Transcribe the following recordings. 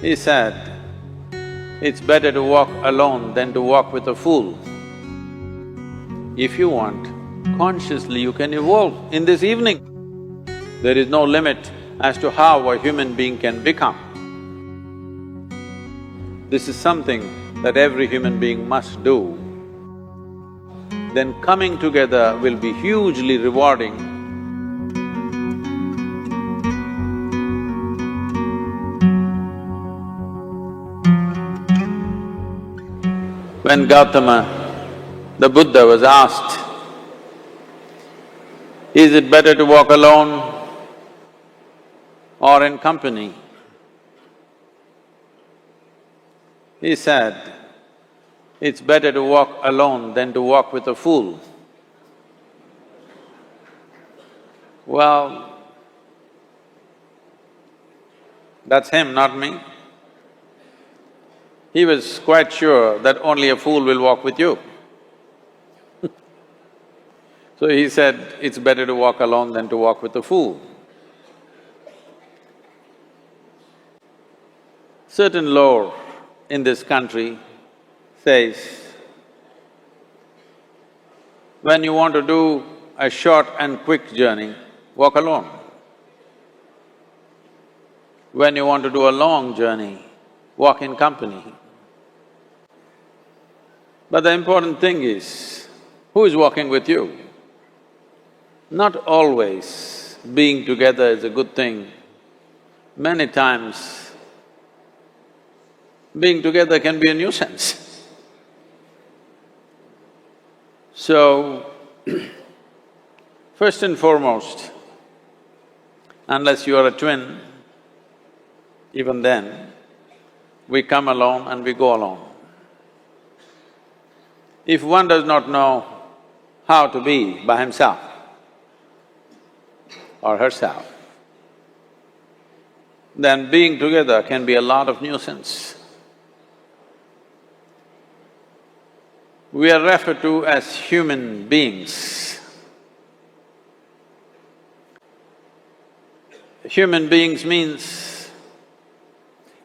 He said, it's better to walk alone than to walk with a fool. If you want, consciously you can evolve in this evening. There is no limit as to how a human being can become. This is something that every human being must do. Then coming together will be hugely rewarding. When Gautama, the Buddha, was asked, is it better to walk alone or in company? He said, it's better to walk alone than to walk with a fool. Well, that's him, not me. He was quite sure that only a fool will walk with you. So he said, it's better to walk alone than to walk with a fool. Certain lore in this country says, when you want to do a short and quick journey, walk alone. When you want to do a long journey, walk in company. But the important thing is, who is walking with you? Not always being together is a good thing. Many times, being together can be a nuisance. So, first and foremost, unless you are a twin, even then, we come alone and we go alone. If one does not know how to be by himself or herself, then being together can be a lot of nuisance. We are referred to as human beings. Human beings means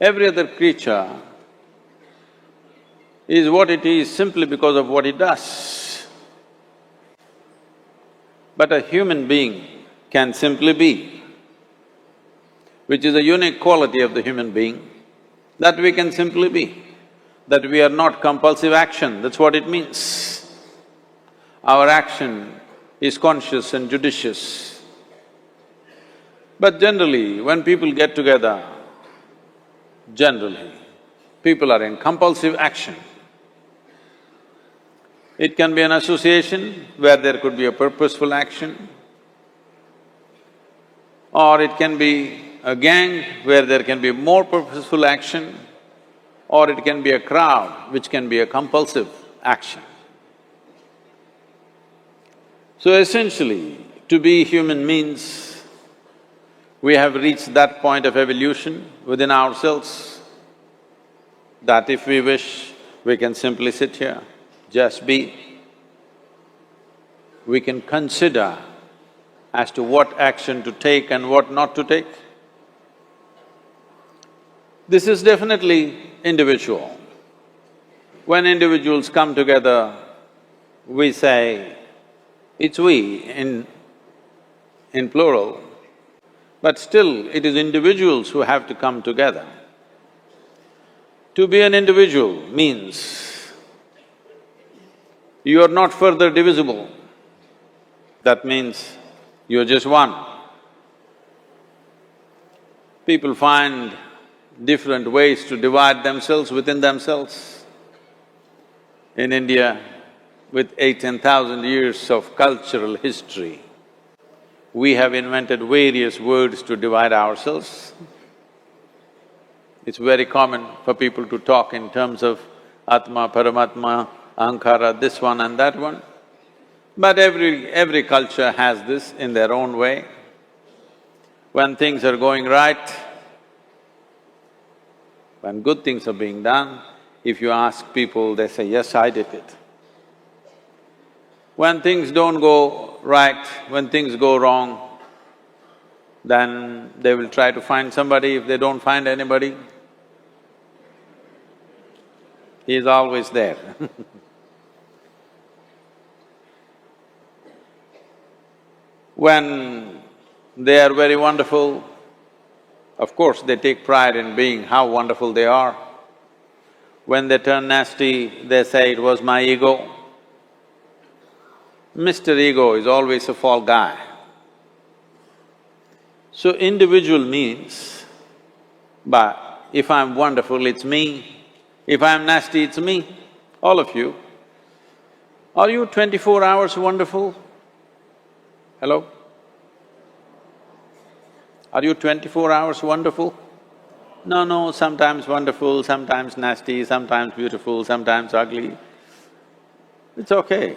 every other creature is what it is simply because of what it does. But a human being can simply be, which is a unique quality of the human being, that we can simply be, that we are not compulsive action, that's what it means. Our action is conscious and judicious. But generally, when people get together, people are in compulsive action. It can be an association where there could be a purposeful action, or it can be a gang where there can be more purposeful action, or it can be a crowd which can be a compulsive action. So essentially, to be human means we have reached that point of evolution within ourselves that if we wish, we can simply sit here, just be. We can consider as to what action to take and what not to take. This is definitely individual. When individuals come together, we say, it's we in plural, but still it is individuals who have to come together. To be an individual means you are not further divisible. That means you're just one. People find different ways to divide themselves within themselves. In India, with 8,000–10,000 years of cultural history, we have invented various words to divide ourselves. It's very common for people to talk in terms of Atma, Paramatma, Ahankara, this one and that one. But every culture has this in their own way. When things are going right, when good things are being done, if you ask people, they say, yes, I did it. When things don't go right, when things go wrong, then they will try to find somebody. If they don't find anybody, He is always there. When they are very wonderful, of course they take pride in being how wonderful they are. When they turn nasty, they say, "It was my ego." Mr. Ego is always a fall guy. So individual means, but if I'm wonderful, it's me. If I'm nasty, it's me. All of you. Are you 24 hours wonderful? Hello? Are you 24 hours wonderful? No, sometimes wonderful, sometimes nasty, sometimes beautiful, sometimes ugly. It's okay.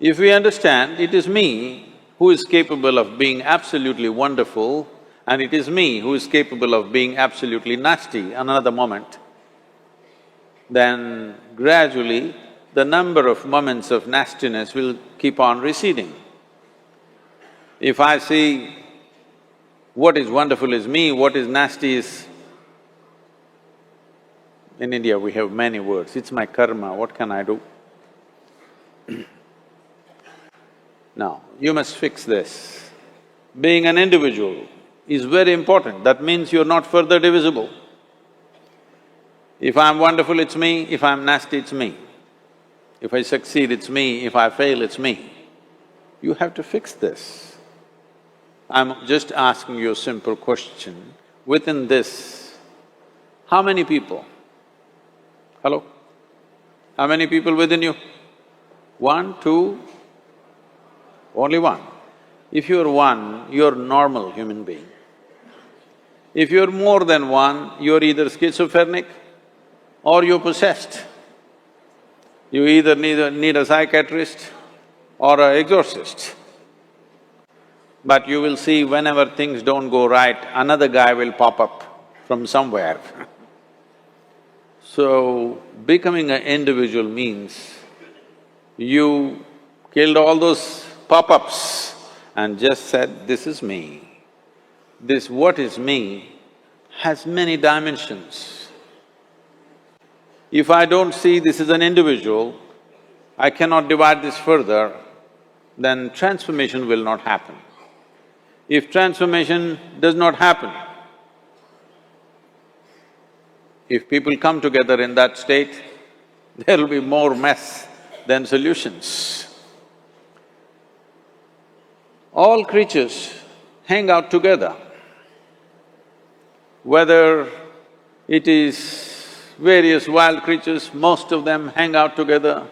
If we understand it is me who is capable of being absolutely wonderful and it is me who is capable of being absolutely nasty another moment, then gradually the number of moments of nastiness will keep on receding. If I see what is wonderful is me, what is nasty is… In India we have many words, it's my karma, what can I do? Now, you must fix this. Being an individual is very important, that means you're not further divisible. If I'm wonderful, it's me, if I'm nasty, it's me. If I succeed, it's me, if I fail, it's me. You have to fix this. I'm just asking you a simple question. Within this, how many people? Hello? How many people within you? One, two? Only one. If you're one, you're a normal human being. If you're more than one, you're either schizophrenic or you're possessed. You either need a psychiatrist or an exorcist. But you will see whenever things don't go right, another guy will pop up from somewhere. So, becoming an individual means you killed all those pop-ups and just said, "This is me." This what is me has many dimensions. If I don't see this as an individual, I cannot divide this further, then transformation will not happen. If transformation does not happen, if people come together in that state, there will be more mess than solutions. All creatures hang out together. Whether it is various wild creatures, most of them hang out together.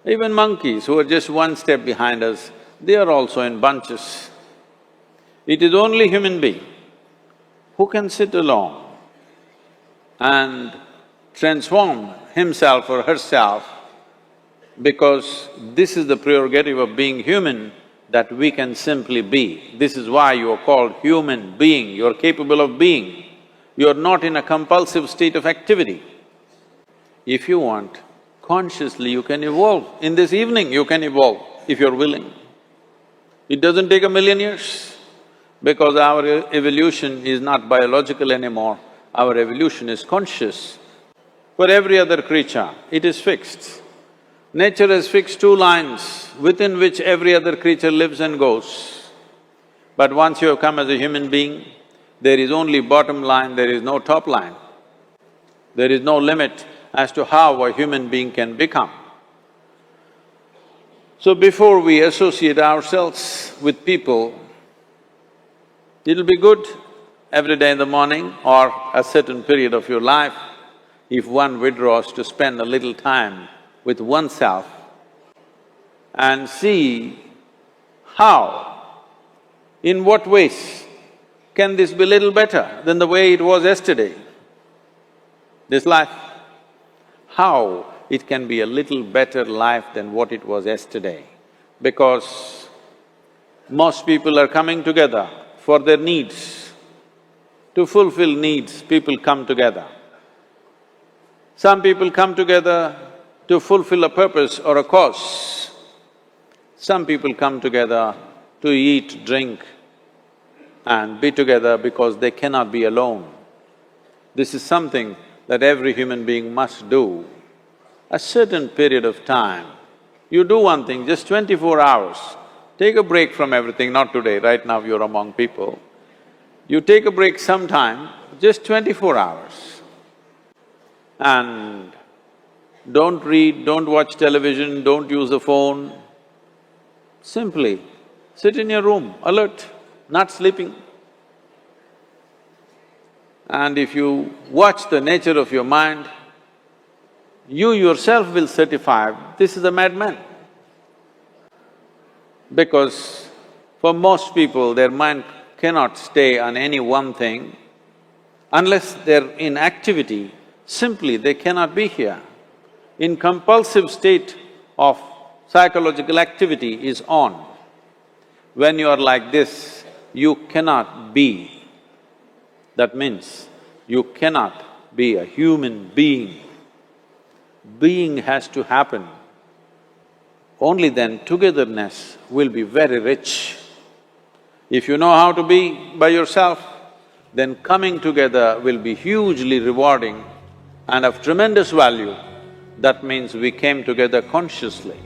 Even monkeys who are just one step behind us, they are also in bunches. It is only human being who can sit alone and transform himself or herself, because this is the prerogative of being human, that we can simply be. This is why you are called human being, you're capable of being. You're not in a compulsive state of activity. If you want, consciously you can evolve. In this evening you can evolve, if you're willing. It doesn't take 1,000,000 years, because our evolution is not biological anymore, our evolution is conscious. For every other creature, it is fixed. Nature has fixed 2 lines within which every other creature lives and goes. But once you have come as a human being, there is only bottom line, there is no top line. There is no limit as to how a human being can become. So before we associate ourselves with people, it'll be good every day in the morning or a certain period of your life, if one withdraws to spend a little time with oneself and see how, in what ways can this be little better than the way it was yesterday, this life? How it can be a little better life than what it was yesterday, because most people are coming together for their needs. To fulfill needs, people come together. Some people come together to fulfill a purpose or a cause. Some people come together to eat, drink and be together because they cannot be alone. This is something that every human being must do. A certain period of time, you do one thing, just 24 hours, take a break from everything, not today, right now you're among people. You take a break sometime, just 24 hours. And don't read, don't watch television, don't use a phone. Simply sit in your room, alert, not sleeping. And if you watch the nature of your mind, you yourself will certify, this is a madman. Because for most people, their mind cannot stay on any one thing. Unless they're in activity, simply they cannot be here. In compulsive state of psychological activity is on. When you are like this, you cannot be. That means you cannot be a human being. Being has to happen. Only then togetherness will be very rich. If you know how to be by yourself, then coming together will be hugely rewarding and of tremendous value. That means we came together consciously.